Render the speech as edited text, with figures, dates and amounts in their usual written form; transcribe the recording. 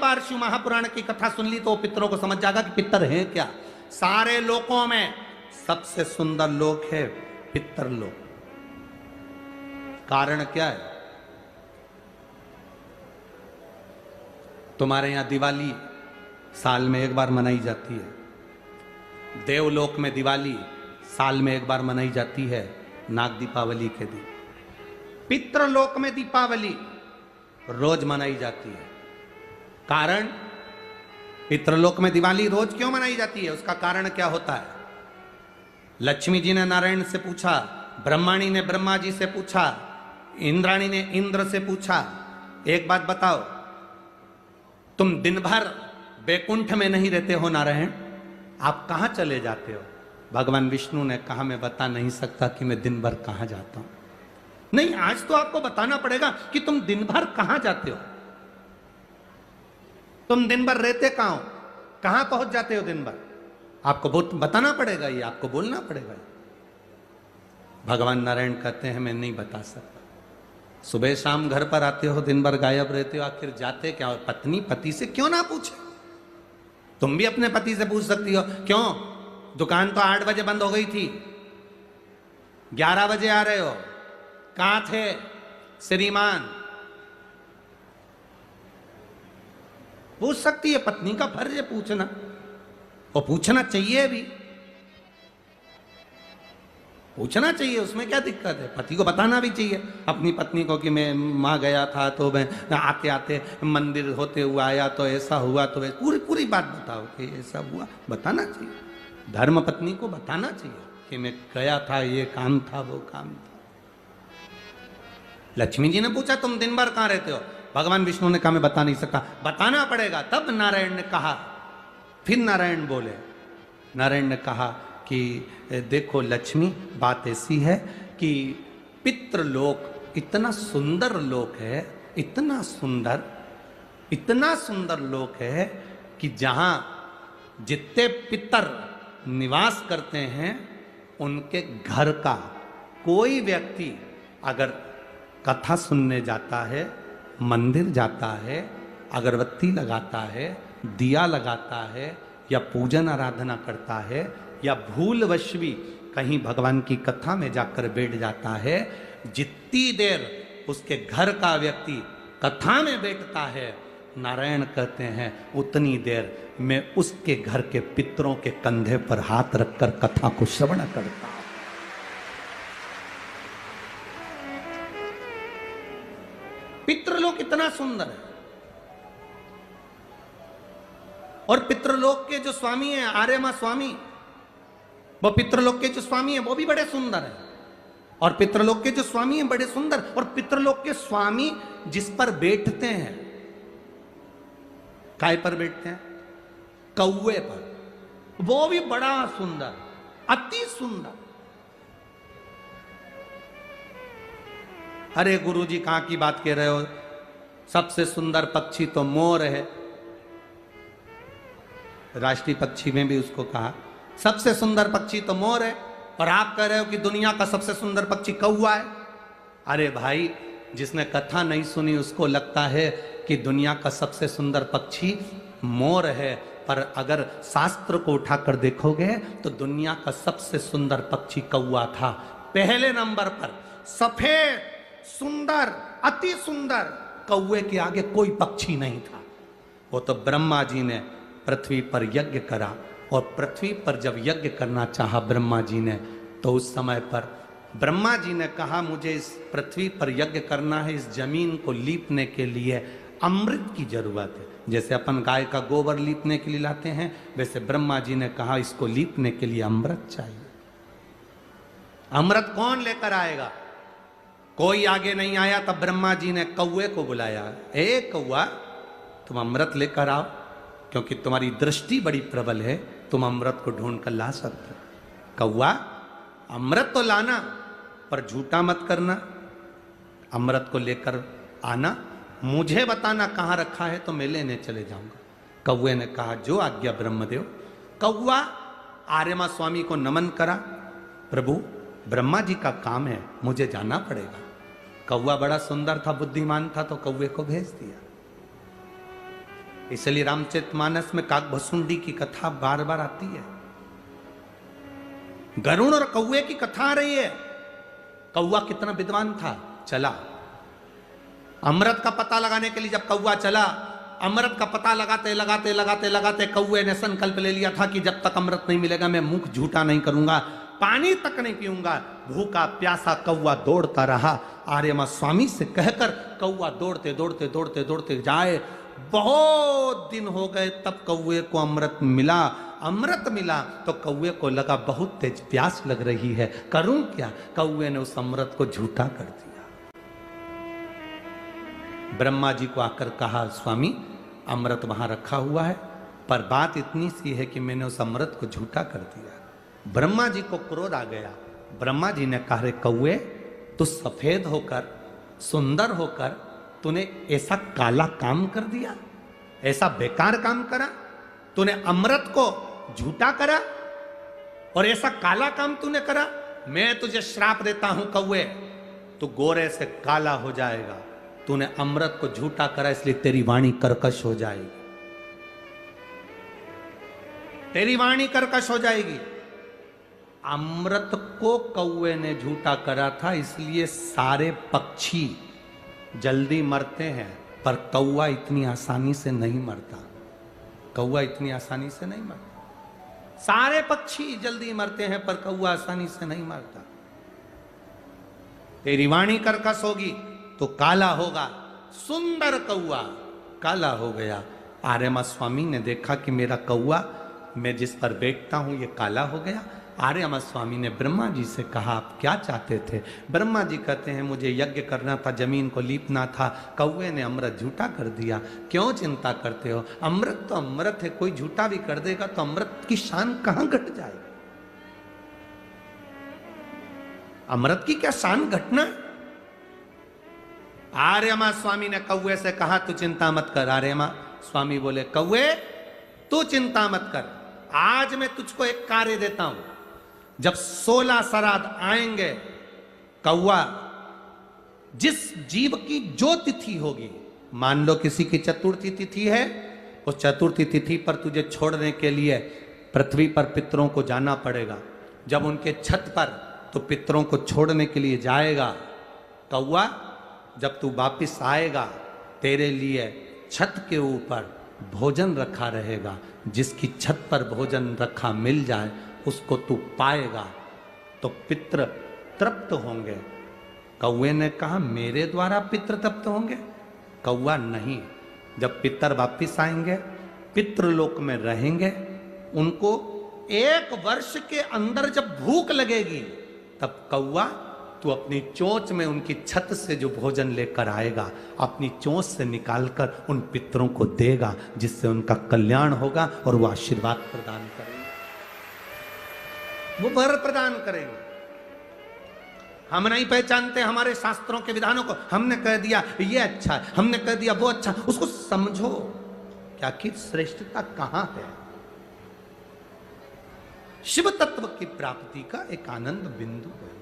बार शिव महापुराण की कथा सुन ली तो वो पितरों को समझ जाएगा कि पितर है क्या। सारे लोकों में सबसे सुंदर लोक है पितरलोक। कारण क्या है? तुम्हारे यहां दिवाली साल में एक बार मनाई जाती है, देवलोक में दिवाली साल में एक बार मनाई जाती है, नाग दीपावली के दिन। पितृलोक में दीपावली रोज मनाई जाती है। कारण, पितृलोक में दिवाली रोज क्यों मनाई जाती है, उसका कारण क्या होता है? लक्ष्मी जी ने नारायण से पूछा, ब्रह्माणी ने ब्रह्मा जी से पूछा, इंद्राणी ने इंद्र से पूछा, एक बात बताओ, तुम दिन भर बैकुंठ में नहीं रहते हो नारायण, आप कहां चले जाते हो? भगवान विष्णु ने कहा, मैं बता नहीं सकता कि मैं दिन भर कहां जाता हूं। नहीं, आज तो आपको बताना पड़ेगा कि तुम दिन भर कहां जाते हो, तुम दिन भर रहते कहां हो, कहां पहुंच जाते हो दिन भर, आपको बताना पड़ेगा, ये आपको बोलना पड़ेगा। भगवान नारायण कहते हैं, मैं नहीं बता सकता। सुबह शाम घर पर आते हो, दिन भर गायब रहते हो, आखिर जाते क्या हो? पत्नी पति से क्यों ना पूछे? तुम भी अपने पति से पूछ सकती हो, क्यों दुकान तो 8 बजे बंद हो गई थी, 11 बजे आ रहे हो, कहां थे श्रीमान? पूछ सकती है, पत्नी का फर्ज है पूछना, और पूछना चाहिए भी, पूछना चाहिए, उसमें क्या दिक्कत है? पति को बताना भी चाहिए अपनी पत्नी को कि मैं वहां गया था तो मैं आते आते मंदिर होते हुए आया तो ऐसा हुआ, तो पूरी पूरी बात बताओ कि ऐसा हुआ, बताना चाहिए। धर्म पत्नी को बताना चाहिए कि मैं गया था, ये काम था, वो काम था। लक्ष्मी जी ने पूछा, तुम दिन भर कहां रहते हो? भगवान विष्णु ने कहा, मैं बता नहीं सकता। बताना पड़ेगा। तब नारायण ने कहा, फिर नारायण बोले, नारायण ने कहा कि देखो लक्ष्मी, बात ऐसी है कि पितृलोक इतना सुंदर लोक है, इतना सुंदर लोक है कि जहां जितने पितर निवास करते हैं उनके घर का कोई व्यक्ति अगर कथा सुनने जाता है, मंदिर जाता है, अगरबत्ती लगाता है, दिया लगाता है, या पूजन आराधना करता है, या भूलवश भी कहीं भगवान की कथा में जाकर बैठ जाता है, जितनी देर उसके घर का व्यक्ति कथा में बैठता है, नारायण कहते हैं उतनी देर मैं उसके घर के पितरों के कंधे पर हाथ रखकर कथा को श्रवण करता हूं। पितृलोक इतना सुंदर है, और पितृलोक के जो स्वामी हैं, आर्यमा स्वामी, वो पितृलोक के जो स्वामी हैं वो भी बड़े सुंदर हैं, और पितृलोक के जो स्वामी हैं बड़े सुंदर, और पितृलोक के स्वामी जिस पर बैठते हैं, काय पर बैठते हैं? कौवे पर, वो भी बड़ा सुंदर, अति सुंदर। अरे गुरुजी कहां की बात कह रहे हो, सबसे सुंदर पक्षी तो मोर है, राष्ट्रीय पक्षी में भी उसको कहा सबसे सुंदर पक्षी तो मोर है, और आप कह रहे हो कि दुनिया का सबसे सुंदर पक्षी कौवा है। अरे भाई, जिसने कथा नहीं सुनी उसको लगता है कि दुनिया का सबसे सुंदर पक्षी मोर है, पर अगर शास्त्र को उठाकर देखोगे तो दुनिया का सबसे सुंदर पक्षी कौवा था। पहले नंबर पर सफेद सुंदर, अति सुंदर, कौवे के आगे कोई पक्षी नहीं था। वो तो ब्रह्मा जी ने पृथ्वी पर यज्ञ करा, और पृथ्वी पर जब यज्ञ करना चाहा ब्रह्मा जी ने, तो उस समय पर ब्रह्मा जी ने कहा, मुझे इस पृथ्वी पर यज्ञ करना है, इस जमीन को लीपने के लिए अमृत की जरूरत है। जैसे अपन गाय का गोबर लीपने के लिए लाते हैं, वैसे ब्रह्मा जी ने कहा इसको लीपने के लिए अमृत चाहिए। अमृत कौन लेकर आएगा? कोई आगे नहीं आया, तब ब्रह्मा जी ने कौवे को बुलाया, ए कौवा, तुम अमृत लेकर आओ, क्योंकि तुम्हारी दृष्टि बड़ी प्रबल है, तुम अमृत को ढूंढ कर ला सकते हो। कौवा, अमृत तो लाना, पर झूठा मत करना, अमृत को लेकर आना, मुझे बताना कहाँ रखा है तो मैं लेने चले जाऊंगा। कौवे ने कहा, जो आज्ञा ब्रह्मदेव। कौवा आर्यमा स्वामी को नमन करा, प्रभु ब्रह्मा जी का काम है, मुझे जाना पड़ेगा। कौवा बड़ा सुंदर था, बुद्धिमान था, तो कौवे को भेज दिया। इसलिए रामचरितमानस में काकभसुंडी की कथा बार बार आती है। गरुड़ और कौवे की कथा आ रही है। कौवा कितना विद्वान था, चला अमृत का पता लगाने के लिए। जब कौवा चला, अमृत का पता लगाते लगाते लगाते लगाते कौवे ने संकल्प ले लिया था कि जब तक अमृत नहीं मिलेगा मैं मुख झूठा नहीं करूंगा, पानी तक नहीं पीऊंगा। भूखा प्यासा कौवा दौड़ता रहा। आर्यमा स्वामी से कहकर कौवा दौड़ते दौड़ते दौड़ते दौड़ते जाए। बहुत दिन हो गए, तब कौवे को अमृत मिला। अमृत मिला तो कौवे को लगा बहुत तेज प्यास लग रही है, करूं क्या। कौवे ने उस अमृत को झूठा कर दिया। ब्रह्मा जी को आकर कहा, स्वामी अमृत वहां रखा हुआ है, पर बात इतनी सी है कि मैंने उस अमृत को झूठा कर दिया। ब्रह्मा जी को क्रोध आ गया। ब्रह्मा जी ने कहा, रे कौवे, तू सफेद होकर सुंदर होकर तूने ऐसा काला काम कर दिया, ऐसा बेकार काम करा, तूने अमृत को झूठा करा और ऐसा काला काम तूने करा। मैं तुझे श्राप देता हूं कौवे, तू गोरे से काला हो जाएगा। तूने अमृत को झूठा करा, इसलिए तेरी वाणी कर्कश हो जाएगी, तेरी वाणी कर्कश हो जाएगी। अमृत को कौवे ने झूठा करा था, इसलिए सारे पक्षी जल्दी मरते हैं, पर कौवा इतनी आसानी से नहीं मरता। कौवा इतनी आसानी से नहीं मरता। सारे पक्षी जल्दी मरते हैं, पर कौवा आसानी से नहीं मरता। तेरी वाणी कर्कश होगी तो काला होगा। सुंदर कौवा काला हो गया। आर्यमा स्वामी ने देखा कि मेरा कौवा, मैं जिस पर बैठता हूं, ये काला हो गया। आर्यमा स्वामी ने ब्रह्मा जी से कहा, आप क्या चाहते थे। ब्रह्मा जी कहते हैं, मुझे यज्ञ करना था, जमीन को लीपना था, कौवे ने अमृत झूठा कर दिया। क्यों चिंता करते हो, अमृत तो अमृत है, कोई झूठा भी कर देगा तो अमृत की शान कहां घट जाएगी। अमृत की क्या शान घटना है। आर्यमा स्वामी ने कौवे से कहा, तू चिंता मत कर। आर्यमा स्वामी बोले, कौवे तू चिंता मत कर, आज मैं तुझको एक कार्य देता हूं। जब 16 श्राद्ध आएंगे, कौवा जिस जीव की जो तिथि होगी, मान लो किसी की चतुर्थी तिथि है, उस चतुर्थी तिथि पर तुझे छोड़ने के लिए पृथ्वी पर पितरों को जाना पड़ेगा। जब उनके छत पर तो पितरों को छोड़ने के लिए जाएगा, कौवा जब तू वापिस आएगा, तेरे लिए छत के ऊपर भोजन रखा रहेगा। जिसकी छत पर भोजन रखा मिल जाए, उसको तू पाएगा तो पितृ तृप्त होंगे। कौवे ने कहा, मेरे द्वारा पितृ तृप्त होंगे। कौवा नहीं, जब पितर वापिस आएंगे, पितृलोक में रहेंगे, उनको 1 वर्ष के अंदर जब भूख लगेगी, तब कौवा तू अपनी चोंच में उनकी छत से जो भोजन लेकर आएगा, अपनी चोंच से निकालकर उन पितरों को देगा, जिससे उनका कल्याण होगा और वो आशीर्वाद प्रदान करेंगे, वो वर प्रदान करेंगे। हम नहीं पहचानते हमारे शास्त्रों के विधानों को। हमने कह दिया ये अच्छा है, हमने कह दिया वो अच्छा, उसको समझो क्या कि श्रेष्ठता कहां है। शिव तत्व की प्राप्ति का एक आनंद बिंदु है।